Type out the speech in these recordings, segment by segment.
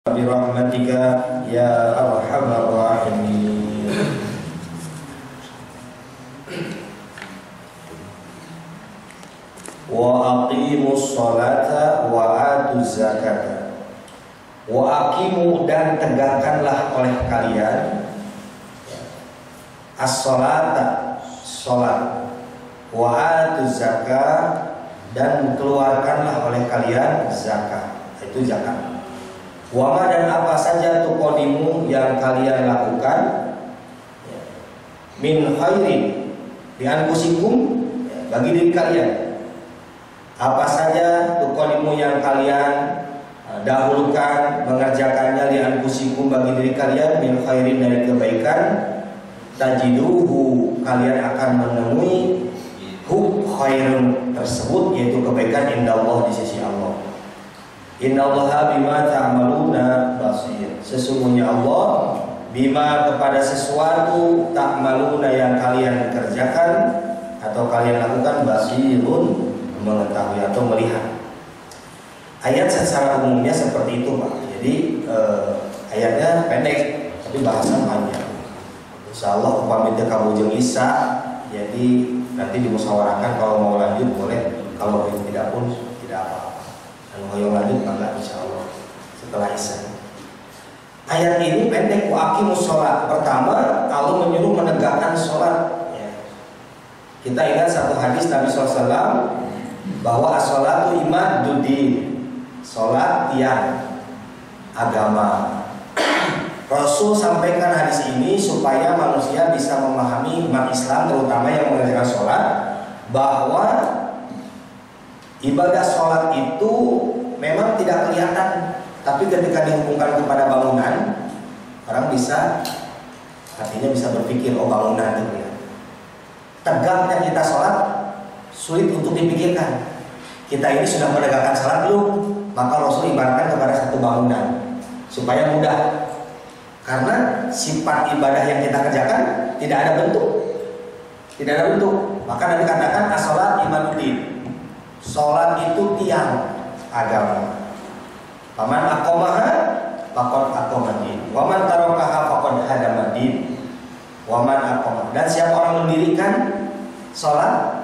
Birahmatika ya arhamar rahimin. Wa aqimus sholata wa atuz zakata. Wa aqimu, dan tegakkanlah oleh kalian as-sholata, sholat, wa atuz zakat, dan keluarkanlah oleh kalian zakat, itu zakat. Wama, dan apa saja tuqadimu yang kalian lakukan min khairin bi anfusikum, bagi diri kalian, apa saja tuqadimu yang kalian dahulukan mengerjakannya di anfusikum, bagi diri kalian, min khairin, dari kebaikan, tajiduhu, kalian akan menemui khairun tersebut, yaitu kebaikan indallah, di sisi Allah. Innallaha bima ta'maluna basir. Sesungguhnya Allah bima, kepada sesuatu, ta'maluna, yang kalian kerjakan atau kalian lakukan, basirun, mengetahui atau melihat. Ayat secara umumnya seperti itu, Pak. Jadi ayatnya pendek tapi bahasan panjang. Insyaallah upami teu kabujeng Isa, jadi nanti dimusyawarahkan, kalau mau lanjut boleh, kalau tidak pun tidak apa-apa. Kalau lanjut maka insyaallah setelah Isya. Ayat ini pendek, wa aqimus sholat. Pertama, Allah menyuruh menegakkan sholat. Kita ingat satu hadis Nabi SAW bahwa as-sholatu imaduddin, sholat tiang agama. Rasul sampaikan hadis ini supaya manusia bisa memahami, umat Islam terutama yang mengerjakan sholat, bahwa ibadah sholat itu memang tidak kelihatan, tapi ketika dihubungkan kepada bangunan, orang bisa, artinya bisa berpikir, oh bangunan itu ya. Tegaknya kita sholat sulit untuk dipikirkan. Kita ini sudah menegakkan sholat belum? Maka Rasul ibaratkan kepada satu bangunan supaya mudah. Karena sifat ibadah yang kita kerjakan tidak ada bentuk, tidak ada bentuk. Maka Nabi katakan as-sholat imaduddin. Sholat itu tiang agama. Paman aqamaha faqad aqamadin, wa man tarakaha faqad hadamadin. Wa man aqama, dan siapa orang mendirikan sholat,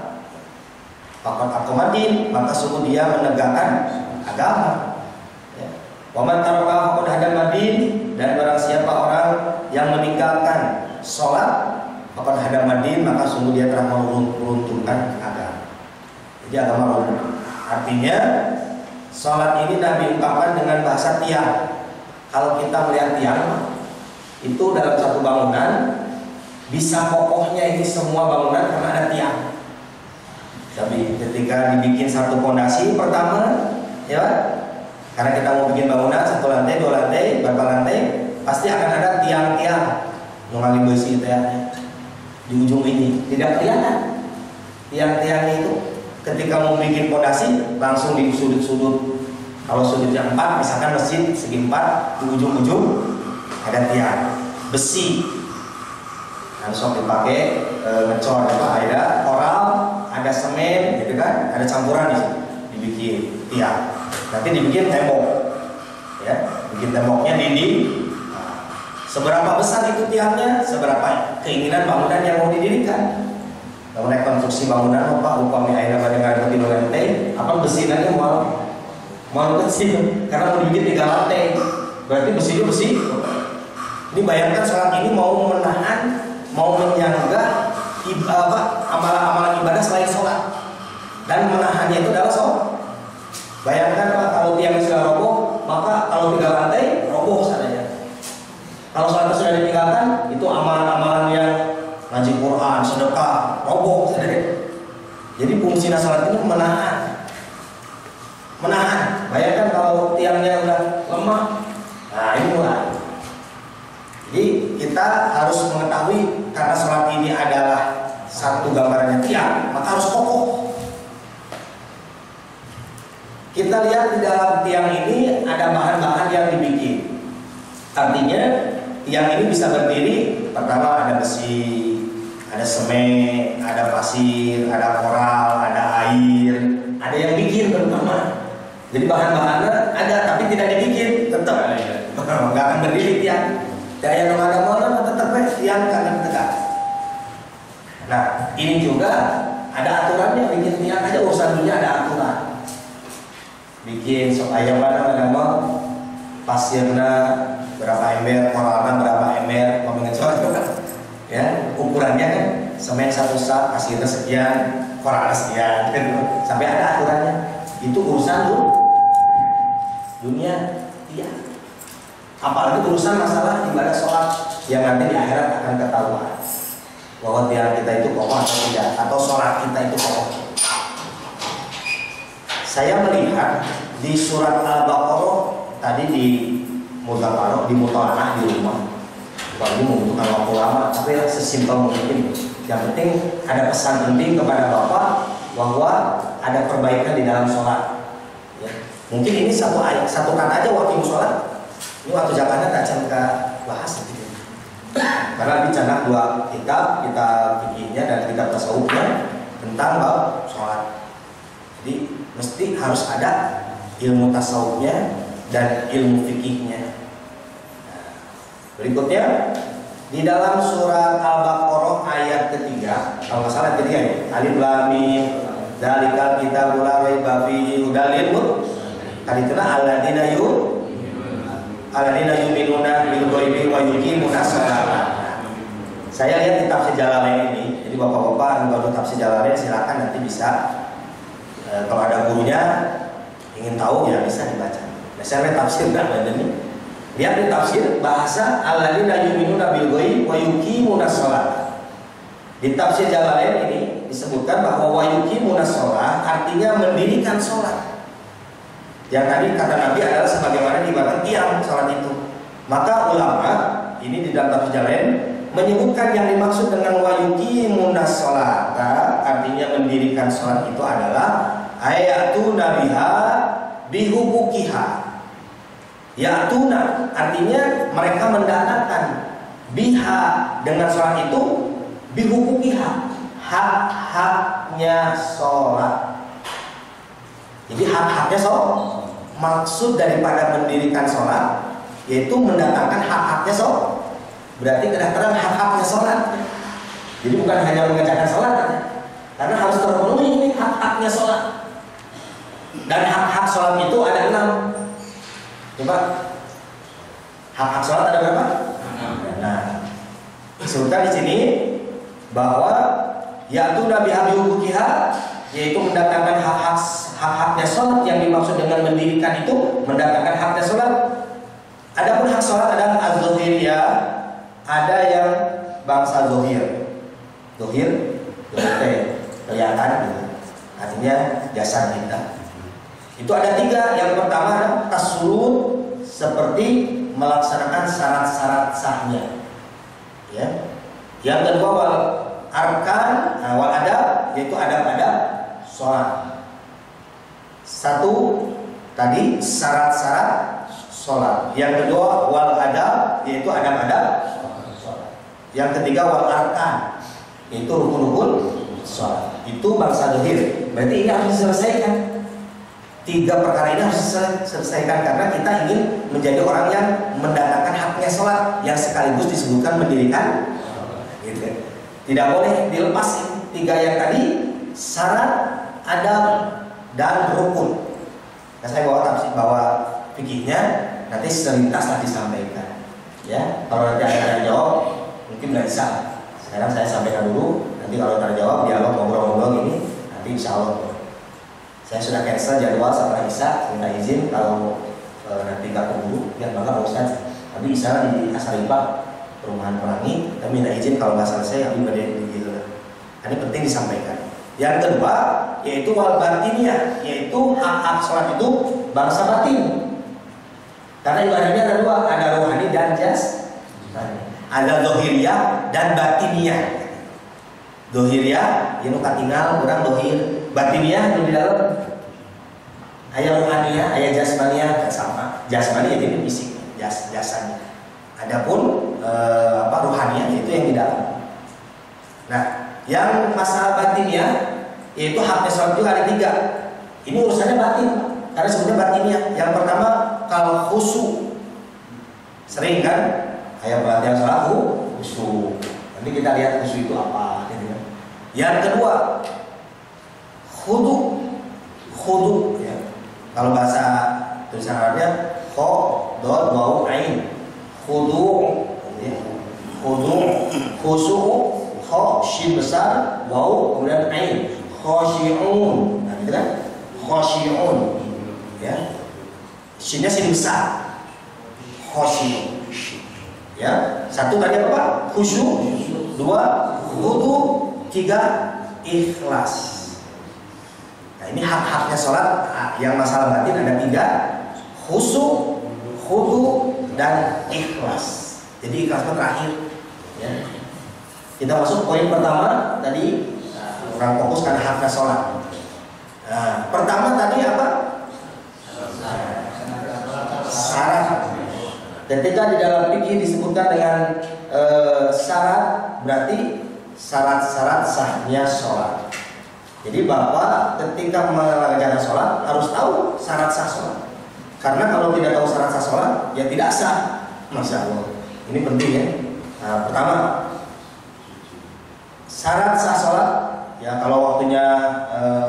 faqad aqamadin, maka sungguh dia menegakkan agama. Wa man tarakaha faqad hadamadin, dan barang siapa orang yang meninggalkan sholat, faqad hadamadin, maka sungguh dia telah meruntuhkan agama. Jadi agama runtuh. Artinya sholat ini Nabi ungkapkan dengan bahasa tiang. Kalau kita melihat tiang itu dalam satu bangunan, bisa kokohnya ini semua bangunan karena ada tiang. Tapi ketika dibikin satu fondasi pertama, ya, karena kita mau bikin bangunan satu lantai, dua lantai, berapa lantai, pasti akan ada tiang-tiang mengalih besi itu ya. Di ujung ini tidak kelihatan tiang-tiangnya itu. Ketika mau bikin fondasi, langsung di sudut-sudut. Kalau sudutnya 4, misalkan masjid segi 4, di ujung-ujung ada tiang besi. Langsung dipakai ngecor, ada koral, ada semen, gitu kan? Ada campuran di sini, dibikin tiang. Nanti dibikin tembok, ya, bikin temboknya dinding. Nah, seberapa besar itu tiangnya, seberapa keinginan bangunan yang mau didirikan. Kalau rekonstruksi bangunan, Pak, upami ayeuna dengan lebih lantai, apa besinya mau kecil, karena mau dibikin 3 lantai, berarti besinya besi. Ini bayangkan sholat ini mau menahan, mau menyanggah amalan-amalan ibadah selain sholat, dan menahannya itu adalah sholat. Bayangkan Pak, kalau tiang sudah roboh, maka kalau 3 lantai roboh saja. Kalau sholat sudah ditinggalkan, itu amalan-amalan yang ngaji Quran, sedekah, roboh saja. Jadi fungsi sholat itu menahan. Bayangkan kalau tiangnya udah lemah, nah ini mulai. Jadi kita harus mengetahui, karena sholat ini adalah satu gambarannya tiang, maka harus kokoh. Kita lihat di dalam tiang ini ada bahan-bahan yang dibikin. Artinya tiang ini bisa berdiri, pertama ada besi, ada semen, ada pasir, ada koral, ada air, ada yang bikin terutama. Jadi bahan-bahannya ada tapi tidak dibikin, tetap nggak akan berdiri tiang. Daya ada mau tetap tiang akan tegak. Nah, ini juga ada aturannya, bikin tiang aja urusan dunia ada aturan. Bikin supaya mana mau pasirnya berapa ember, koralnya berapa ember, ngomongin soal ya ukurannya kan semen satu sak, pasirnya sekian, koralnya sekian, gitu. Sampai ada aturannya. Itu urusan dunia tiang. Apalagi urusan masalah ibadah sholat yang nanti di akhirat akan ketahuan bahwa tiang kita itu kokoh atau tidak, atau sholat kita itu kokoh. Saya melihat di surat Al-Baqarah tadi di Mudzakarah, di Mutalaah di rumah. Ini membutuhkan waktu lama, tapi sesimpel mungkin. Yang penting ada pesan penting kepada Bapak bahwa ada perbaikan di dalam sholat. Ya. Mungkin ini satu ayat, satu kata aja waktu sholat. Ini waktu zamannya tak cangka bahas gitu. Karena dicanak dua kitab fikihnya dan kitab tasawufnya tentang bab sholat. Jadi mesti harus ada ilmu tasawufnya dan ilmu fikihnya. Nah, berikutnya di dalam surat Al-Baqarah ayat ketiga, kalau nggak salah ketiga ya, Alif Lam Mim, Dzalikal kitabul la raiba fihi hudal lil muttaqin. Tadi kena alladzina yu'minuna bil ghaibi wa yuqimuna shalah. Saya lihat di tafsir Jalalain ini, jadi bapak-bapak yang baru tafsir Jalalain silakan nanti bisa kalau ada gurunya ingin tahu ya bisa dibaca. Misalnya tafsir enggak ini. Lihat di tafsir bahasa alladzina yu'minuna bil ghaibi wa yuqimuna shalah. Di tafsir Jalalain ini disebutkan bahwa wa yuqimuna shalah artinya mendirikan sholat. Yang tadi kata Nabi adalah sebagaimana diibaratkan tiang sholat itu. Maka ulama ini di dalam tafsir lain menyebutkan yang dimaksud dengan wa yuqimunas sholata artinya mendirikan sholat itu adalah ayatuna biha bihuquqiha. Ya'tuna artinya mereka mendatangkan biha dengan sholat itu bihuquqiha, hak-haknya sholat. Jadi hak-haknya sholat. Maksud daripada mendirikan sholat yaitu mendatangkan hak-haknya sholat. Berarti kedatangan hak-haknya sholat. Jadi bukan hanya mengerjakan sholat, karena harus terpenuhi ini hak-haknya sholat. Dan hak-hak sholat itu ada 6. Coba hak-hak sholat ada berapa? Nah, disebutkan di sini bahwa yaitu Nabi Habibukiha yaitu mendatangkan hak-haknya sholat. Yang dimaksud dengan mendirikan itu mendatangkan haknya sholat. Adapun hak sholat adalah az-zohiriyah, ada yang bangsa zohir, kelihatan gitu. Artinya jasad kita. Itu ada 3. Yang pertama tasurut, seperti melaksanakan syarat-syarat sahnya. Ya. Yang kedua wal arkan, wal adab, yaitu adab-adab sholat. 1 tadi syarat-syarat sholat. Yang kedua wal adab, yaitu adab-adab sholat. Yang ketiga wal arkan, yaitu rukun-rukun sholat. Itu bangsa dohir. Berarti ini harus diselesaikan. 3 perkara ini harus diselesaikan karena kita ingin menjadi orang yang mendatangkan haknya sholat yang sekaligus disebutkan mendirikan. Gitu. Tidak boleh dilepas 3 yang tadi, syarat, adab, dan rukun. Nah, saya bawa fikihnya nanti selintas lah disampaikan. Ya, kalau nanti ada yang jawab mungkin nggak bisa. Sekarang saya sampaikan dulu. Nanti kalau terjawab dialog ngobrol-ngobrol ini nanti insya Allah. Saya sudah cancel jadwal setelah Isya. Minta izin kalau nanti nggak keburu, ya bangga Pak Ustaz. Tapi Isya di Asaripa Perumahan Pelangi. Kami minta izin kalau nggak selesai kami berdiri gitu. Ini penting disampaikan. Yang kedua yaitu wal batiniyah, yaitu hak-hak sholat itu bangsa batin. Karena ibadahnya ada 2, ada rohani dan jasmani. Ada dohiriyah dan batiniyah. Dohiriyah yang katingal orang dohir, batiniyah yang di dalam. Ayat rohaniyah, ayat jasmaniyah sama. Jasmani itu fisik, jasanya. Adapun rohaniyah itu yang di dalam. Nah, yang masalah batinnya yaitu haknya sholat juga ada 3. Ini urusannya batin, karena sebenarnya batinnya. Yang pertama kalau khusyuk, Sering kan? Kayak pelatihan sholat khusyuk. Nanti kita lihat khusyuk itu apa gitu kan. Yang kedua, khudu ya. Kalau bahasa tulisan Arabnya kho, dot, waw, ain. Khudu ya. Khudu, khusyuk, kho, shin besar, waw, kemudian ain. Khosyi'un. Nah, gitu kan? Khosyi'un. Ya. Shinnya sin besar. Khosyi'un. Ya, satu tadi apa? Khusyuk, dua khudu, tiga ikhlas. Nah, ini hak-haknya sholat yang masalah batin ada tiga: khusyuk, khudu, dan ikhlas. Jadi ikhlas itu terakhir. Ya. Kita masuk poin pertama tadi, orang fokus karena haknya sholat. Nah, pertama tadi apa? Syarat. Ketika di dalam fikih disebutkan dengan syarat, berarti syarat-syarat sahnya sholat. Jadi Bapak ketika mengerjakan sholat harus tahu syarat sah sholat. Karena kalau tidak tahu syarat sah sholat, ya tidak sah. Masya Allah. Ini penting ya. Nah, pertama, syarat sah sholat. Ya kalau waktunya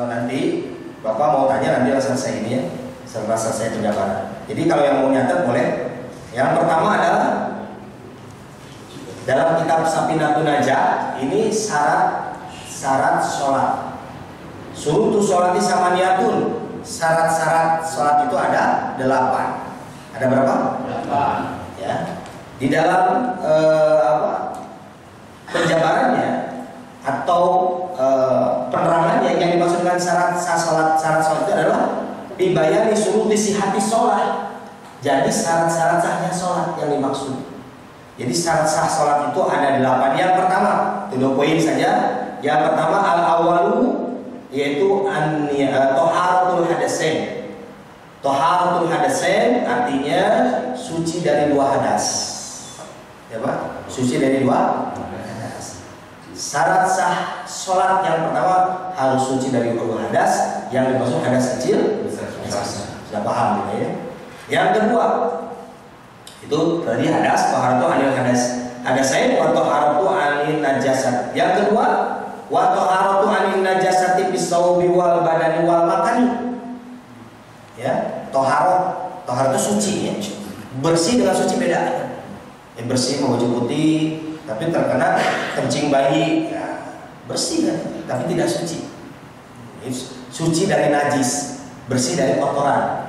nanti Bapak mau tanya nanti selesai ini ya, setelah selesai penjabaran. Jadi kalau yang mau nyatet boleh. Yang pertama adalah dalam kitab Safinatun Najah ini syarat sholat. Surutu sholati samaniyatun. Syarat-syarat sholat itu ada 8. Ada berapa? 8. Ya. Di dalam penjabarannya atau penerangannya yang dimaksud dengan syarat sholat itu adalah dibayani suruti sihati sholat. Jadi syarat-syarat sahnya sholat yang dimaksud. Jadi syarat sah sholat itu ada 8. Yang pertama, itu 2 poin saja. Yang pertama al-awalu, yaitu toharatul hadasain. Toharatul hadasain artinya suci dari 2 hadas. Ya Pak? Suci dari 2 hadas. Syarat sah sholat yang pertama harus suci dari 2 hadas. Yang dimaksud hadas kecil, sudah paham ya? Yang kedua itu tadi hadas, taharatu anil hadasain wa taharatu anil najasat. Yang kedua wa taharatu anil najasati bisaubi wal badani wal makani. Ya, taharat itu suci ya. Bersih dengan suci beda. Ya, bersih mau baju putih tapi terkena kencing bayi, ya, bersih kan, tapi tidak suci. Suci dari najis, bersih dari kotoran.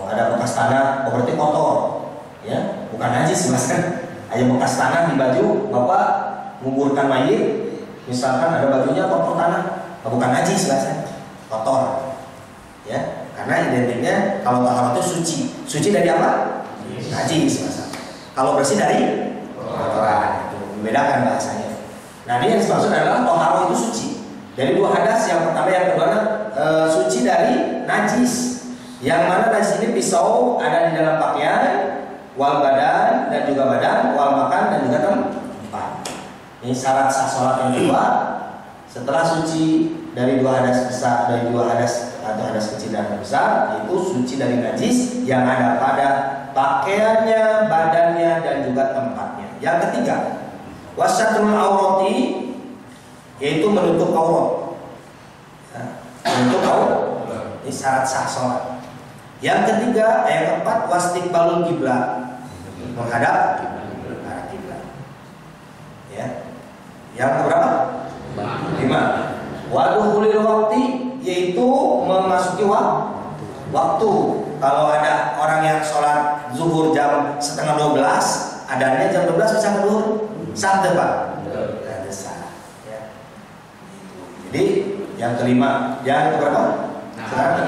Ada bekas tanah, berarti kotor, ya, bukan najis mas kan? Ada bekas tanah di baju, Bapak menguburkan mayit, misalkan ada bajunya kotor tanah, bukan najis mas, kotor, ya, karena identiknya kalau taharah itu suci dari apa? Najis mas. Kalau bersih dari kotoran, itu membedakan bahasanya. Nah ini yang dimaksud adalah taharah itu suci dari 2 hadas. Yang pertama, yang kedua suci dari najis. Yang mana najis ini pisau ada di dalam pakaian, wal badan dan juga badan, wal makan dan juga tempat. Ini syarat sah sholat yang kedua. Setelah suci dari 2 hadas besar, dari 2 hadas atau hadas kecil dan besar, itu suci dari najis yang ada pada pakaiannya, badannya dan juga tempatnya. Yang ketiga, wasatrul aurati, yaitu menutup aurat. Menutup aurat. Ini syarat sah sholat. Yang ketiga, yang keempat, wastiqbalul kiblat, menghadap kiblat. Ya. Yang keberapa? 5. Waduhulil waktu, yaitu memasuki waktu. Kalau ada orang yang sholat zuhur jam 11:30, adanya jam 12 bisa ke zuhur, sah Pak? Tidak sah. Ya. Jadi yang kelima, yang keberapa?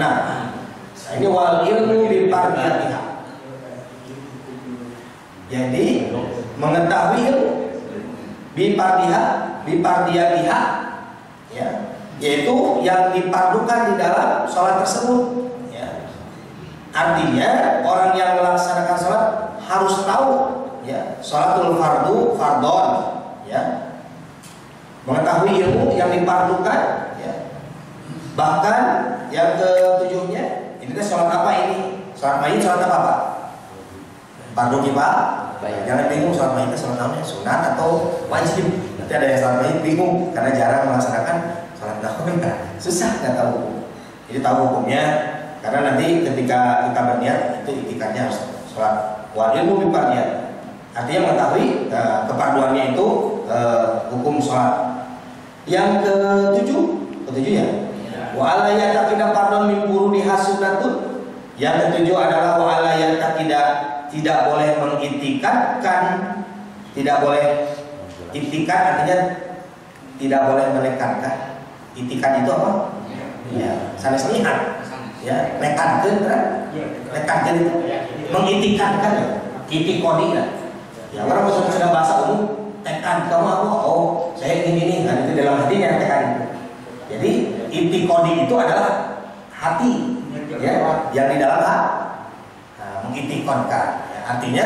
Nah, ini wal ilmu bifardiyatiha. Jadi mengetahui ilmu bifardiyatiha, ya, yaitu yang dipardukan di dalam sholat tersebut. Ya. Artinya orang yang melaksanakan sholat harus tahu, ya, sholatul fardu fardon, ya, mengetahui ilmu yang dipardukan, ya. Bahkan yang ketujuhnya, ini kan sholat apa ini? Sholat mayit, sholat apa Pak? fardu kifayah. Jangan bingung sholat mayit sholat naon, sunat atau wajib. Nanti ada yang sholat mayit bingung karena jarang melaksanakan sholat naon, susah nggak tahu hukum. Jadi tahu hukumnya karena nanti ketika kita berniat itu itikadnya harus sholat. Wal ilmu biparniat, artinya mengetahui kefarduannya itu hukum sholat. Yang ketujuh ya. Wa alla yataqidah fardhon min furudiha sunnatun. Yang ketujuh adalah wa alla tidak boleh mengitikadkan, tidak boleh itikad artinya tidak boleh menekankan. Itikad itu apa? Ya, sanes lihat. Ya, nekankeun kan? Nekankeun itu mengitikadkan ya. Itikodi ya. Ya, orang sudah bahasa umum tekan kamu apa? Oh, saya ini kan itu dalam hatinya tekan. Jadi itikodi itu adalah hati ya, yang di dalam hati. Mengitikadkan ya, artinya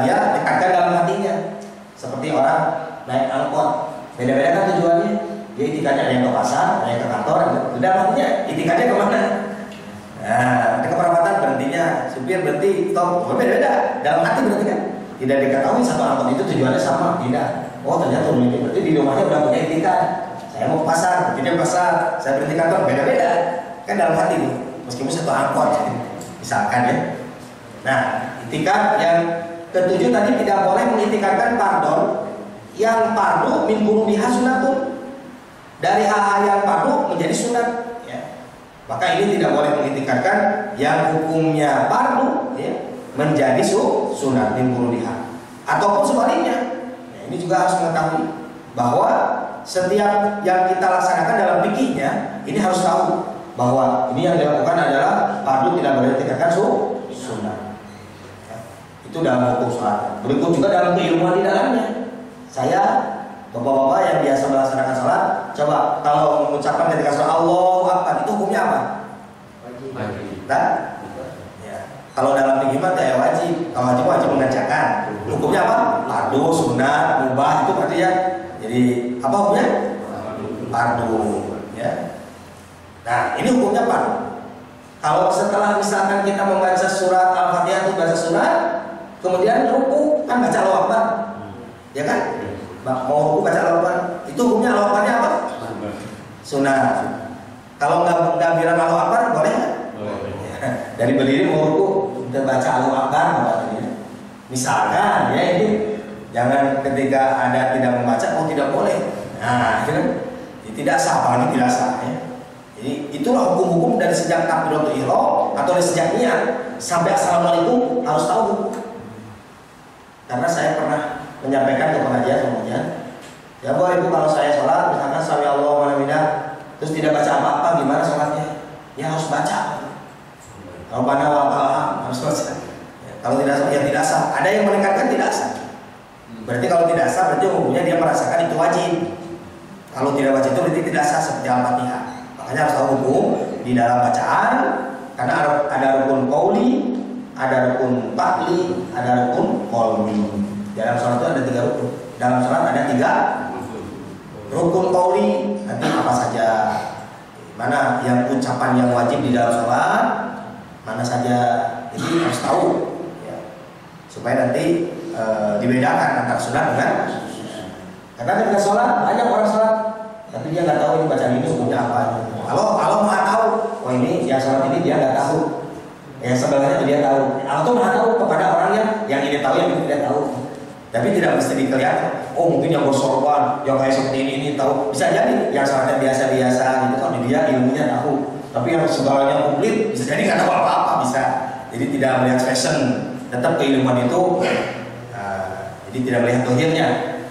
dia tekankan dalam hatinya. Seperti orang naik angkot, beda-beda kan tujuannya. Dia itikadnya ada yang ke pasar, ada yang ke kantor, dalam hatinya itikadnya kemana? Nah, ada keperapatan berhentinya, supir berhenti, stop, beda-beda. Dalam hati berarti kan tidak diketahui satu angkot itu tujuannya sama, tidak. Oh ternyata berarti di rumahnya udah punya itikad. Saya mau ke pasar, berhenti di pasar, saya berhenti kantor, beda-beda. Kan dalam hati nih, meskipun satu angkot, misalkan ya. Nah, itikad yang ketujuh tadi tidak boleh mengitikadkan fardhon yang fardu min furudiha sunnatun. Dari hal-hal yang fardu menjadi sunat ya. Maka ini tidak boleh mengitikadkan yang hukumnya fardu ya, menjadi sunat min furudiha. Ataupun sebaliknya. Nah, ini juga harus mengetahui bahwa setiap yang kita laksanakan dalam fikihnya ini harus tahu bahwa ini yang dilakukan adalah fardu, tidak boleh ditingkatkan sunnah. Ya. Itu dalam hukum sholat. Berikut juga dalam keilmuan di dalamnya. Saya bapak-bapak yang biasa melaksanakan sholat, coba kalau mengucapkan ketika sholat Allahu Akbar itu hukumnya apa? Wajib. Nah, ya. Kalau dalam fikih mah ya wajib. Kalau wajib mengerjakan. Hukumnya apa? Fardu, sunat, mubah itu berarti ya. Jadi apa hukumnya? Fardu. Ya. Nah, ini hukumnya fardu. Kalau setelah misalkan kita membaca surat Al-Fatihah itu baca surat, kemudian ruku kan baca Allahu Akbar, ya kan? Mau ruku baca Allahu Akbar, itu hukumnya Allahu Akbarnya apa? Sunat. Kalau nggak bilang Allahu Akbar boleh nggak? Ya. Dari berdiri mau ruku kita baca Allahu Akbar, misalkan ya ini jangan ketika ada tidak membaca tidak boleh. Nah, itu kan tidak sah, apalagi tidak sah ya. Jadi itulah hukum-hukum dari sejak takbiratul ihram atau dari sejak niat sampai assalamualaikum harus tahu. Karena saya pernah menyampaikan ke pengajian, ya Bu Ibu kalau saya sholat misalkan sami Allahu wa hamidah terus tidak baca apa-apa gimana sholatnya? Ya harus baca. Kalau pada waqa'a harus baca. Ya, kalau tidak ya tidak sah. Ada yang menekankan tidak sah. Berarti kalau tidak sah berarti hukumnya dia merasakan itu wajib. Kalau tidak wajib itu berarti tidak sah seperti Al-Fatihah. Makanya harus tahu hukum di dalam bacaan karena ada rukun qauli, ada rukun fa'li, ada rukun qalbi. Dalam sholat itu ada 3 rukun. Dalam sholat ada 3 rukun qauli. Nanti apa saja? Mana yang ucapan yang wajib di dalam sholat, mana saja. Jadi harus tahu ya. Supaya nanti dibedakan antara sunat dengan. Karena ketika sholat banyak orang sholat tapi dia nggak tahu ini bacaan ini hukumnya apa. Kalau nggak tahu, oh ini ya sholat ini dia nggak tahu. Ya sebenarnya dia tahu. Atau nggak tahu kepada orang yang ini tahu yang ini tidak tahu. Tapi tidak mesti dikelihatkan. Oh mungkin yang bersorban, yang kayak seperti ini tahu. Bisa jadi yang sholatnya biasa-biasa gitu kan dia ilmunya tahu. Tapi yang segalanya komplit bisa jadi nggak tahu apa-apa bisa. Jadi tidak melihat fashion. Tetap keilmuan itu. Jadi tidak melihat dohirnya.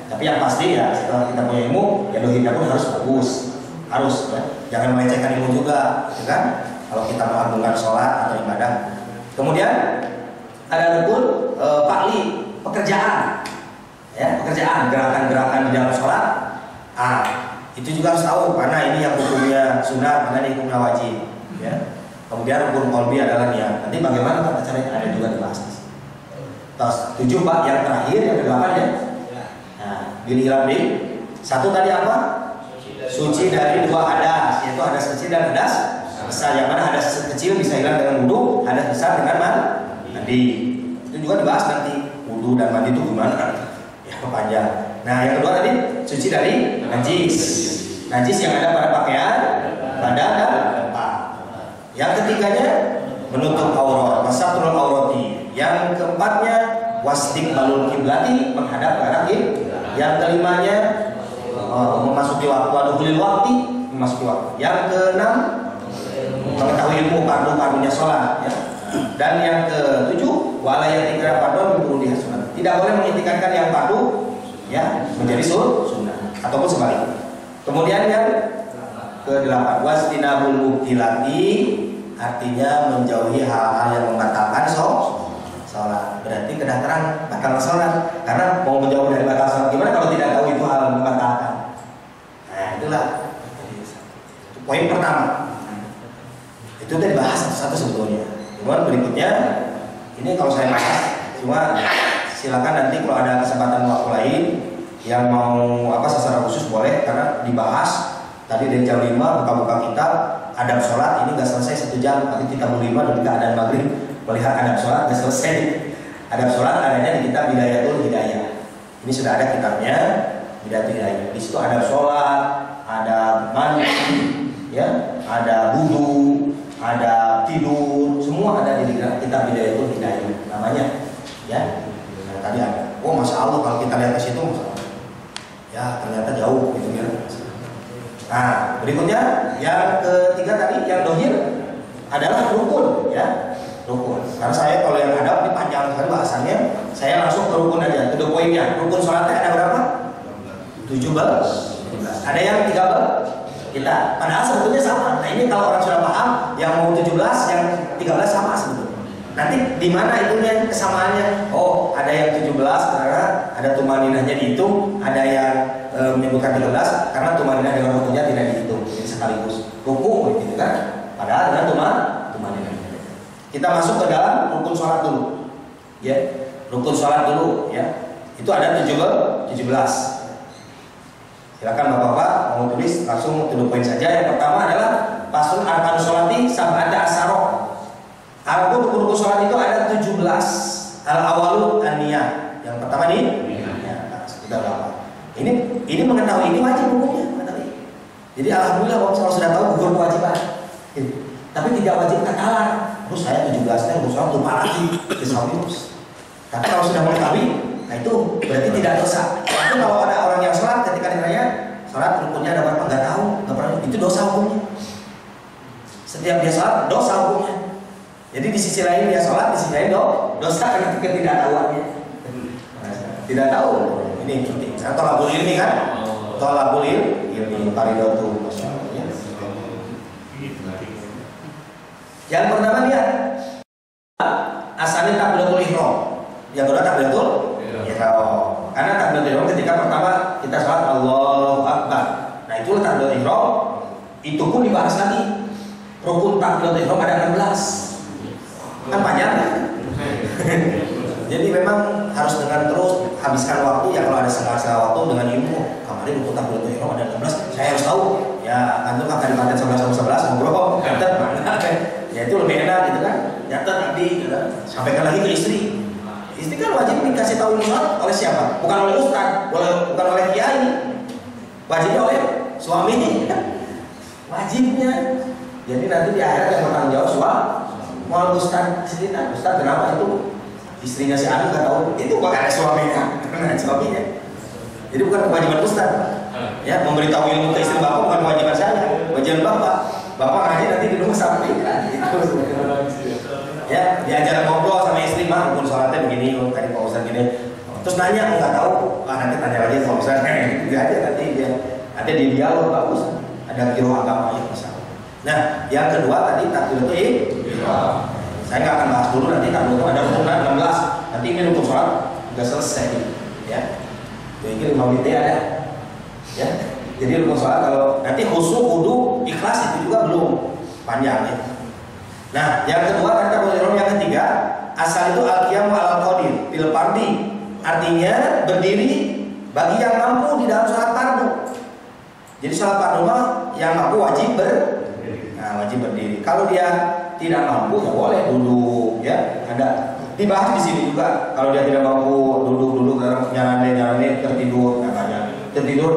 Tapi yang pasti ya setelah kita punya ilmu, ya dohirnya pun harus bagus, harus ya. Jangan melecehkan ilmu juga, gitu kan? Kalau kita mengagungkan sholat atau ibadah. Kemudian ada rukun fa'li, pekerjaan, ya pekerjaan, gerakan-gerakan di dalam sholat. Itu juga harus tahu mana ini yang hukumnya sunat, mana ini hukumnya wajib, ya. Kemudian rukun qalbi adalah niat. Nanti bagaimana tata caranya ada juga dibahas. Terus 7 Pak, yang terakhir yang ke-8 ya. Dilihat nih, 1 tadi apa? Suci dari 2 hadas, yaitu hadas kecil dan hadas besar. Yang mana hadas kecil bisa hilang dengan wudu, hadas besar dengan mandi. Itu Itu juga dibahas nanti wudu dan mandi itu gimana, ya panjang. Nah yang kedua tadi suci dari najis, najis yang ada pada pakaian, badan dan tempat. Yang ketiganya menutup aurat, wasatrul aurati. Yang keempatnya wastiqbalul kiblati, menghadap ke arah kiblat. Yang kelimanya memasuki waktu, aduhulil waktu, memasuki waktu. Yang keenam mengetahui ilmu fardu-fardunya sholat, ya. Dan yang ketujuh walayatikra fardhu min sunat. Tidak boleh mengintikankan yang fardu ya menjadi sunnah ataupun sebaliknya. Kemudian yang ke-8 wastinabul mubtilati, artinya menjauhi hal-hal yang membatalkan sholat. Berarti kedatangan batal sholat, karena mau menjauh dari batal sholat gimana kalau tidak tahu itu hal membatalkan. Nah itulah poin pertama. Itu udah dibahas satu-satu sebetulnya. Cuman berikutnya ini kalau saya bahas, cuma silakan nanti kalau ada kesempatan waktu lain yang mau secara khusus boleh, karena dibahas tadi dari jam 5 buka-buka kitab adab sholat, ini nggak selesai 1 jam. Nanti kita 5 dan kita adab maghrib melihat adab sholat nggak selesai. Adab sholat adanya di kitab Bidayatul Hidayah. Ini sudah ada kitabnya Bidayatul Hidayah. Di situ adab sholat, ada mandi, ya, ada wudu, ada tidur, semua ada di kitab Bidayatul Hidayah namanya, ya. Nah, tadi ada. Oh masya Allah kalau kita lihat ke situ, ya ternyata jauh gitu ya. Nah berikutnya yang ketiga tadi yang dohir adalah rukun, ya, rukun. Karena saya kalau yang ada ini panjang sekali bahasannya, saya langsung ke rukun aja, ke poinnya. Rukun sholatnya ada berapa? 17. Ada yang 13. Kita padahal sebetulnya sama. Nah ini kalau orang sudah paham, yang mau 17, yang 13 sama sebetulnya. Nanti di mana itunya kesamaannya? Oh, ada yang 17 karena ada tumaninahnya dihitung, ada yang menyebutkan 13 karena tumaninah dengan rukunnya tidak dihitung. Jadi sekaligus ruku gitu kan. Padahal dengan tumaninah. Kita masuk ke dalam rukun sholat dulu. Ya. Rukun sholat dulu, ya. Itu ada 17. Silakan Bapak-bapak mau tulis langsung to the point saja. Yang pertama adalah fasul arkanus sholati sab'ata asyara. Rukun sholat itu ada 17. Al-awalu an-niyah. Yang pertama nih, ya, sudah berapa? Ini mengetahui ini wajib hukumnya, mengetahui. Jadi alhamdulillah kalau sudah tahu gugur kewajiban. Tapi tidak wajib katalan. Terus saya 17-nya rukun sholat lupa lagi, tapi kalau sudah mengetahui, nah itu berarti tidak dosa. Tapi kalau ada orang yang sholat ketika ditanya sholat rukunnya ada berapa nggak tahu, nggak pernah, itu dosa hukumnya. Setiap dia sholat dosa hukumnya. Jadi di sisi lain dia sholat, di sisi lain dosa karena ketidaktahuannya. Tidak tahu, ini penting. Tolabul ilmi kan? Tolabul ilmi faridatu masyaallah. Yang pertama lihat asalnya takbiratul ihram. Yang kedua takbiratul ihram. Karena takbiratul ihram ketika pertama kita sholat Allahu Akbar. Nah itulah takbiratul ihram. Itu pun dibahas lagi. Rukun takbiratul ihram ada 16. Kan panjang ya? Jadi memang harus dengan terus habiskan waktu ya, kalau ada setengah waktu dengan ilmu. Kemarin rukun takbiratul ihram ada 16, saya harus tahu. Ya antum akan dipaten 11 ngobrol, catat mana? Ya itu lebih enak gitu kan? Catat nanti gitu kan? Sampaikan lagi ke istri. Istri kan wajib dikasih tahu sholat oleh siapa? Bukan oleh ustaz, bukan oleh kiai. Wajibnya oleh suami. Wajibnya. Jadi nanti di akhirat yang bertanggung jawab suami. Mau ustaz cerita, ustaz kenapa itu istrinya si Anu nggak tahu? Itu bukan suaminya, suaminya. Jadi bukan kewajiban ustaz. Ya, memberitahu ilmu ke istri bapak bukan kewajiban saya, kewajiban bapak. Bapak ngaji nanti di rumah sampaikan. Itu. Ya, diajar ngobrol sama istri, mah rukun sholatnya begini, tadi Pak Ustaz gini. Terus nanya, nggak tahu, nanti tanya lagi Pak Ustaz. Gitu aja nanti dia. Ada di dialog bagus, ada kiro agama ya misalnya. Nah, yang kedua tadi takbiratul ihram. Saya nggak akan bahas dulu, nanti takbiratul ada rukunan 16. Nanti ini rukun sholat udah selesai, ya. Jadi 5 menit ada, ya. Jadi rukun sholat kalau nanti khusyuk, wudu, ikhlas itu juga belum panjang ya. Nah, yang kedua tadi takbiratul ihram, yang ketiga asal itu al-qiyamu alal qadir fil fardhi. Artinya berdiri bagi yang mampu di dalam sholat fardu. Jadi sholat fardu mah yang mampu wajib wajib berdiri. Kalau dia tidak mampu ya boleh duduk, ya. Ada Dibahas di sini juga. Kalau dia tidak mampu duduk nyarane tertidur, tertidur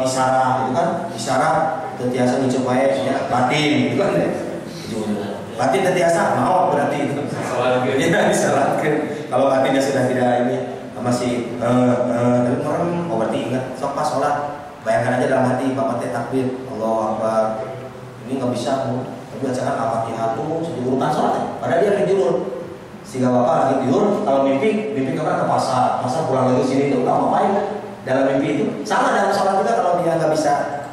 isyarat itu kan, isyarat terbiasa mencoba ya batin itu kan ya. Batin terbiasa mau berarti itu ya disalatkan. Kalau batinnya sudah tidak ini masih dari orang mau berarti ingat sok pas sholat bayangkan aja dalam hati bapak teh takbir Allah Akbar ini nggak bisa tapi bacaan Al-Fatihah tuh urutan sholat ya. Padahal dia lagi tidur sehingga bapak lagi tidur kalau mimpi kemana ke pasar pulang lagi sini itu nggak ngapain dalam mimpi itu sama dalam sholat juga kalau dia nggak bisa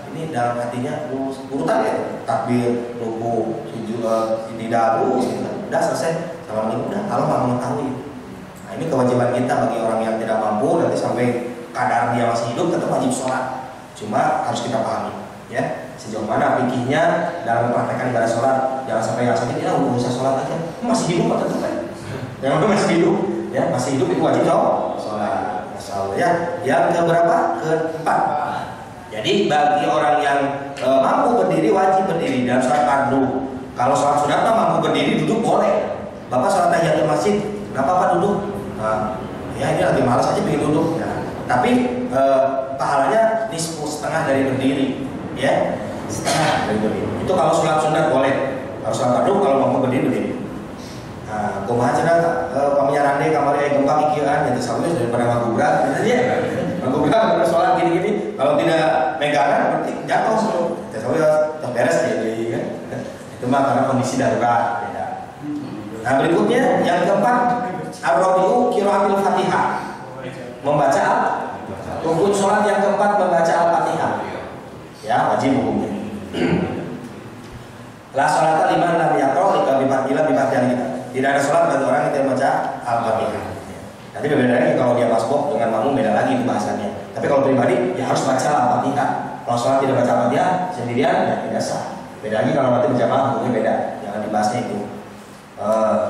ini dalam hatinya urutan ya takbir ruku sujud tidak terus udah selesai sama ini udah kalau nggak mengetahui. Nah ini kewajiban kita bagi orang yang tidak mampu nanti sampai kadar dia masih hidup tetap wajib sholat cuma harus kita pahami ya sejauh mana fikihnya dalam mempraktekkan ibadah sholat. Jangan sampai yang sakit ya udah usah sholat aja masih hidup atau tetap kan yang masih hidup ya masih hidup itu wajib sholat. Ya, yang keberapa? Keempat. Jadi bagi orang yang mampu berdiri wajib berdiri dalam sholat fardu. Kalau sholat sunat mampu berdiri duduk boleh. Bapak sholat tahiyatul masjid, nggak apa-apa duduk. Nah, ya ini lagi malas aja pengen duduk. Ya. Tapi pahalanya nisfu setengah dari berdiri, ya setengah dari berdiri. Itu kalau sholat sunat boleh. Kalau sholat fardu kalau mampu berdiri. Nah, kumaha cenah paminyaran kamarnya gempa pikiran gitu sampai daripada magubrak gitu ya. Magubrak sholat gini-gini kalau tidak megangan berarti jatuh semua. Sampai terberes jadi kan. Itu mah karena kondisi darurat beda. Nah, berikutnya yang keempat ar-rabi'u qiraatul Fatihah. Membaca rukun sholat yang keempat membaca Al-Fatihah. Ya, wajib hukumnya. La sholata liman lam yaqra kita. Tidak ada sholat bagi orang yang tidak membaca Al-Fatihah. Nanti berbeda kalau dia masbuk dengan makmum beda lagi itu bahasannya. Tapi kalau pribadi ya harus baca Al-Fatihah. Kalau sholat tidak baca Al-Fatihah sendirian ya tidak sah. Beda lagi kalau nanti berjamaah hukumnya beda. Jangan dibahasnya itu.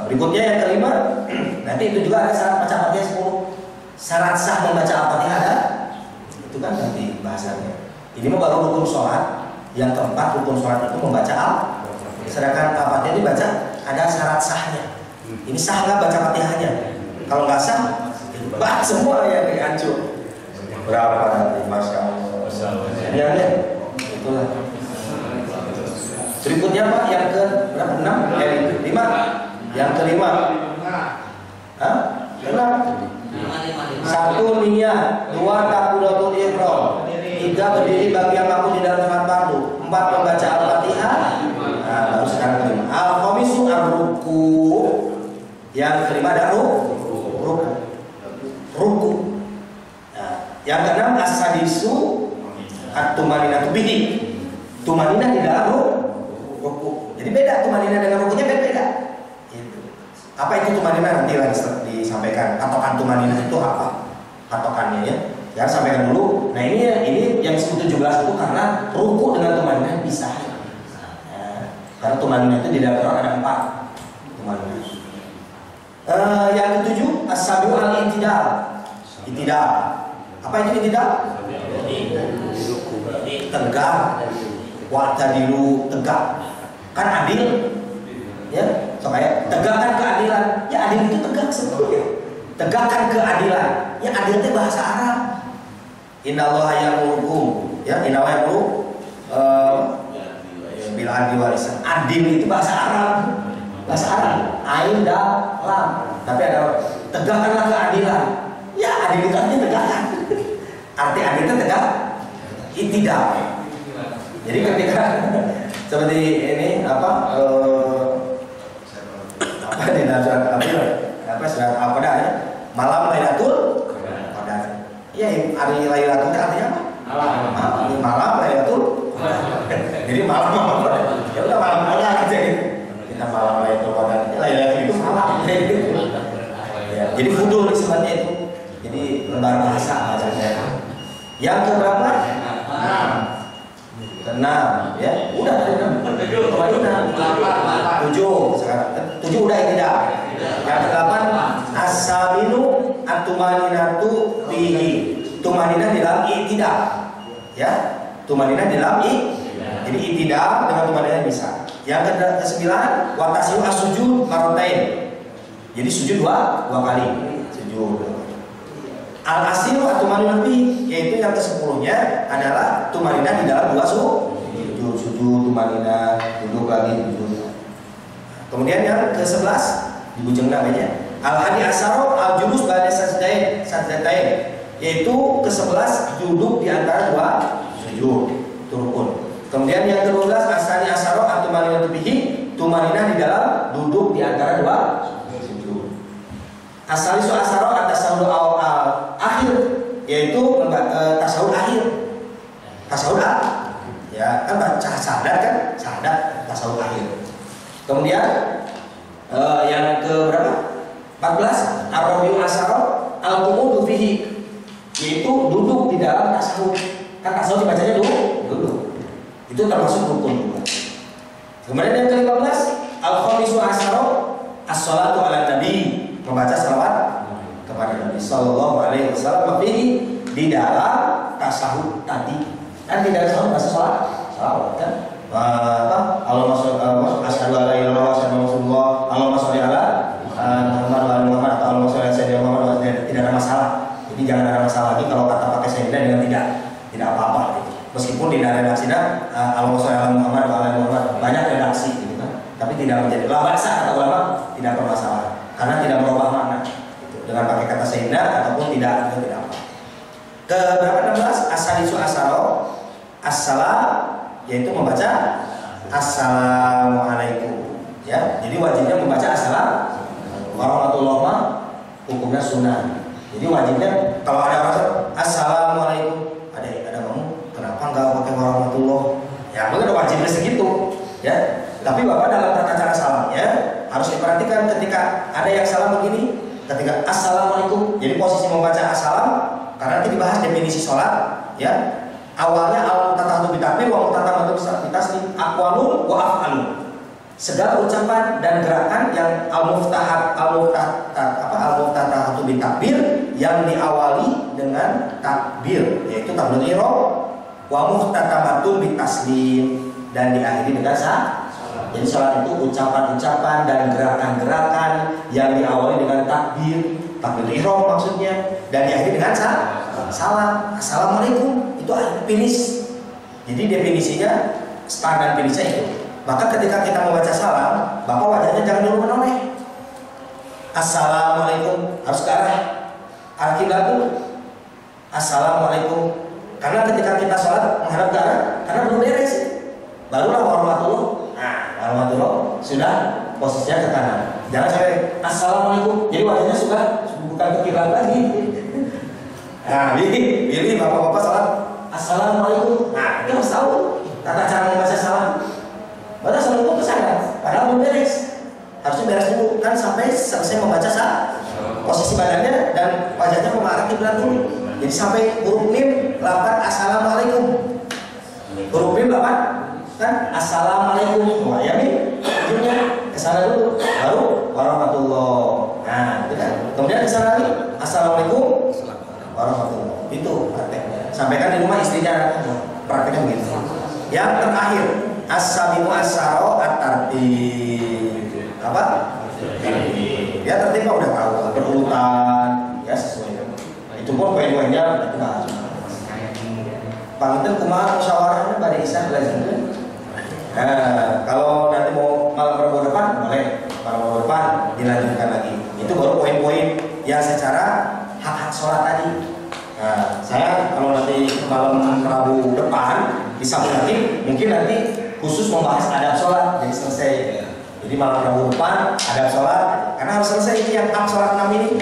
Berikutnya yang kelima, nanti itu juga ada syarat baca Al-Fatihah 10. Syarat sah membaca Al-Fatihah ada. Itu kan nanti bahasannya. Ini mah baru rukun sholat. Yang keempat rukun sholat itu membaca Al-Fatihah. Sedangkan Al-Fatihah dibaca ada syarat sahnya. Ini sah nggak baca Fatihahnya? Kalau nggak sah, bah semua yang dihancur. Berapa nanti mas kamu? Ya, itulah. Berikutnya Pak yang ke berapa? 6? 5. Yang kelima. Hah? 6. 1 niat, 2 takbiratul ihram, 3 berdiri bagi yang mampu di dalam sholat fardu, 4 membaca Al-Fatihah. Nah, baru sekarang kelima. Al-khamisu ar-ruku. Yang kelima ada ruku. Nah, yang keenam as-sadisu at-tumaninatu bihi. Tumaninah di dalam ruku. Jadi beda tumaninah dengan rukunya beda. Itu. Apa itu tumaninah nanti lagi disampaikan. Patokan tumaninah itu apa? Patokannya ya. Jangan sampaikan dulu. Nah ini yang disebut 17 itu karena ruku dengan tumaninah bisa. Karena tumaninah itu di dalam Quran ada 4 tumaninah. Yang ketujuh as-sabiu al-i'tidal. I'tidal. Apa itu i'tidal? Tegak. Wa'tadilu tegak. Kan adil. Ya, supaya tegakkan keadilan. Ya adil itu tegak sebetulnya. Tegakkan keadilan. Ya adil itu bahasa Arab. Innallaha ya'murukum. Ya, innallaha ya'muru bil adli wal ihsan. Adil itu bahasa Arab. Bahasa Arab. Ain dan lam. Tapi ada tegakkanlah keadilan. Ya, adil itu artinya tegakkan. Arti adil itu tegak. I'tidal. Jadi ketika seperti ini apa di dalam surat Al-Qadar ya, malam Lailatul Qadar. Ya, hari Lailatul Qadar artinya apa? Malam Lailatul Qadar. Jadi malam Qadar. Ya udah malam aja gitu. Kita malam Lailatul Qadar. Lailatul itu malam. Ya, jadi fudul sebenarnya itu. Jadi lembar bahasa bacanya. Yang keberapa? 6 ya. Udah tadi 6. 7 sekarang. 7 udah tidak. Yang ke-8 as-saminu at-tumaninatu bihi. Tumaninah di dalam i'tidal. Ya. Tumaninah di dalam jadi i'tidal dengan tumaninah bisa. Yang ke-9 wa tasyu as-sujud marratain. Jadi sujud dua kali. Sujud. Al-asiru at-tumaninah fi, yaitu yang ke-10-nya adalah tumaninah di dalam dua sujud, tumaninah, duduk lagi, duduk. Kemudian yang ke-11 di bujeng namanya al-hadi asyara al-julus ba'da sajdatain, yaitu ke-11 duduk di antara dua sujud, rukun. Kemudian yang ke-12 asani asyara at-tumaninah bihi, tumaninah di dalam duduk di antara dua sujud. Asalisu asyara at-tasawwud akhir, yaitu tasawuf akhir. Tasawuf ya kan baca syahadat kan, syahadat tasawuf akhir. Kemudian yang ke berapa? 14 ar-rabi'u asyara al-qu'udu fihi, yaitu duduk di dalam tasawuf. Kan tasawuf dibacanya duduk. Itu termasuk rukun juga. Kemudian yang ke-15 al-khamisu asyara as-shalatu ala nabi, membaca salawat kepada Nabi sallallahu alaihi wasallam di dalam tasawuf tadi. Kan di dalam tasawuf bahasa salawat kan? Allahumma sholli asyhadu an la ilaha illallah wa asyhadu anna rasulullah, Allahumma sholli ala Muhammad wa ali Muhammad, atau Allahumma sholli ala sayyidina Muhammad, tidak ada masalah. Jadi jangan ada masalah lagi kalau kata pakai sayyidina dengan tidak apa-apa gitu. Meskipun di dalam redaksinya Allahumma sholli ala Muhammad wa ali Muhammad, banyak redaksi gitu kan. Tapi tidak menjadi bahasa kata ulama tidak bermasalah karena tidak merubah makna gitu. Dengan pakai kata sayyidina ataupun tidak apa. Ke berapa 16 asalisu asyara as-salam, yaitu membaca assalamualaikum ya. Jadi wajibnya membaca assalam warahmatullah, hukumnya sunnah. Jadi wajibnya kalau ada orang assalamualaikum, ada kamu kenapa enggak pakai warahmatullah ya, mungkin wajibnya segitu ya. Tapi Bapak dalam tata cara salamnya harus diperhatikan ketika ada yang salam begini, ketika assalamualaikum, jadi posisi membaca assalam, karena nanti dibahas definisi sholat ya. Awalnya al-mutatahatu bitakbir wa mutatahatu bitaslim, aqwalun wa af'alun. Segala ucapan dan gerakan yang al-mutatahatu bitakbir yang diawali dengan takbir, yaitu takbiratul ihram, wa muhtatamatu bitaslim, dan diakhiri dengan salam. Jadi salat itu ucapan-ucapan dan gerakan-gerakan yang diawali dengan takbir, takbiratul ihram maksudnya, dan diakhiri dengan salam. Assalamualaikum itu finish. Jadi definisinya, standar finishnya itu. Maka ketika kita membaca salam, Bapak wajahnya jangan dulu menoleh. Assalamualaikum harus ke arah kiblat dulu. Assalamualaikum. Karena ketika kita sholat menghadap ke arah, karena belum beres, barulah warahmatullah. Nah, warahmatullah sudah posisinya ke kanan. Jangan sampai assalamualaikum. Jadi wajahnya sudah bukan ke kiblat lagi. Nah, ini bapak-bapak sholat assalamualaikum. Nah, kita harus tahu tata cara membaca salam. Baca salam itu kesana, padahal belum beres. Harusnya beres dulu kan sampai selesai membaca salam. Posisi badannya dan wajahnya mengarah kiblat dulu. Jadi sampai huruf mim lafaz assalamualaikum. Huruf mim lafaz kan assalamualaikum. Wah, ya mim ujungnya kesana dulu, baru warahmatullah. Nah, itu kan. Kemudian kesana lagi assalamualaikum warahmatullah. Itu prakteknya. Sampaikan di rumah istrinya, prakteknya begitu. Yang terakhir, as-sabiqu as-saro at-tartib. Apa? Ya tertib udah tahu, berurutan, ya sesuai. Itu pun poin-poinnya enggak. Panginten kumaha musyawarahnya pada Isa belajar. Nah, kalau nanti mau malam Rabu depan boleh, malam Rabu depan dilanjutkan lagi. Itu baru poin-poin yang secara hak-hak sholat tadi. Nah, saya kalau nanti malam Rabu depan disambung lagi, mungkin nanti khusus membahas adab sholat, jadi selesai. Jadi malam Rabu depan adab sholat, karena harus selesai ini yang hak sholat 6 ini.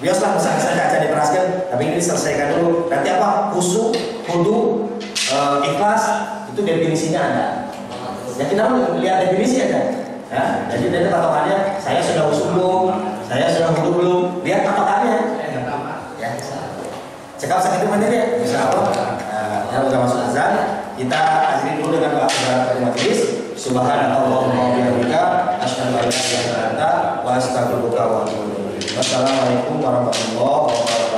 Biaslah misalnya saja aja diperhatikan, tapi ini selesaikan dulu. Nanti apa? Khusyuk, khudu, ikhlas, itu definisinya ada. Ya kita lihat definisi aja. Ya, jadi dari patokannya, saya sudah khusyuk belum, saya sudah khudu belum, lihat patokannya. Ya, cekap sakit materi ya, insya Allah. Yang udah masuk azan, kita akhiri dulu dengan doa majelis. Subhanallahumma wa bihamdika, asyhadu an la ilaha illa anta, wa astaghfiruka wa atubu ilaik. Wassalamualaikum warahmatullahi wabarakatuh.